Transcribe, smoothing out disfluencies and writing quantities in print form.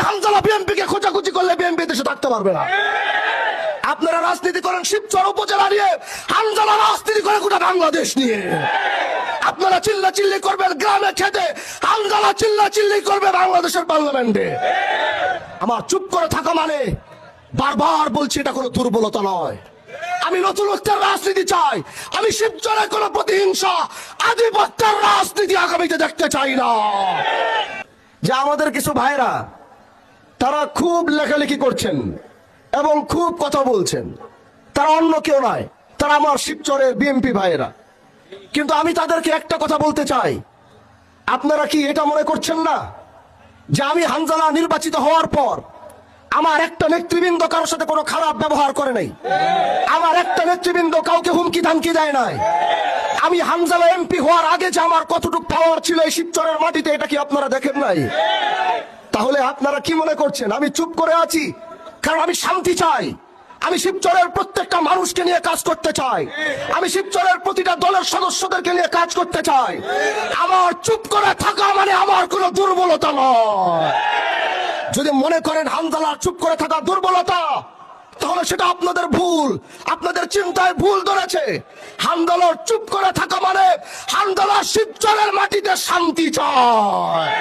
হামজালা বিএনপিকে খোঁজাখুঁজি করলে বিএনপি দেশে থাকতে পারবে না। আপনারা রাজনীতি করেন শিবচর উপজেলা নিয়ে, হামজালা রাজনীতি করে গোটা বাংলাদেশ নিয়ে। আপনারা চিল্লা চিল্লি করবেন গ্রামে খেতে, হামজালা চিল্লা চিল্লি করবে বাংলাদেশের পার্লামেন্টে। আমার চুপ করে থাকা মানে বারবার বলছি এটা কোনো দুর্বলতা নয়। আমি নতুনত্বের রাজনীতি চাই। আমি শিবচরে কোনো প্রতিহিংসা আধিপত্যের রাজনীতি আগামীতে দেখতে চাই না। যে আমাদের কিছু ভাইরা তারা খুব লেখালেখি করছেন এবং খুব কথা বলছেন, তারা অন্য কেউ নয়, তারা আমার শিবচরের বিএনপি ভাইয়েরা। কিন্তু আমি তাদেরকে একটা কথা বলতে চাই, আপনারা কি এটা মনে করছেন না যে আমি হামজালা নির্বাচিত হওয়ার পর আমার একটা নেতৃবৃন্দ কারোর সাথে কোনো খারাপ ব্যবহার করে নাই, আমার একটা নেতৃবৃন্দ কাউকে হুমকি ধামকি দেয় নাই। আমি হামজালা এমপি হওয়ার আগে যে আমার কতটুকু পাওয়ার ছিল এই শিবচরের মাটিতে, এটা কি আপনারা দেখেন নাই? তাহলে আপনারা কি মনে করছেন আমি চুপ করে আছি কারণ আমি শান্তি চাই? আমি শিবচরের প্রত্যেকটা মানুষকে নিয়ে কাজ করতে চাই। আমি শিবচরের প্রতিটা দলের সদস্যদেরকে নিয়ে কাজ করতে চাই। আমার চুপ করে থাকা মানে আমার কোনো দুর্বলতা নয়। যদি মনে করেন হামজালার চুপ করে থাকা দুর্বলতা, তাহলে সেটা আপনাদের ভুল, আপনাদের চিন্তায় ভুল ধরেছে। হামজালার চুপ করে থাকা মানে হামজালা শিবচরের মাটিতে শান্তি চায়।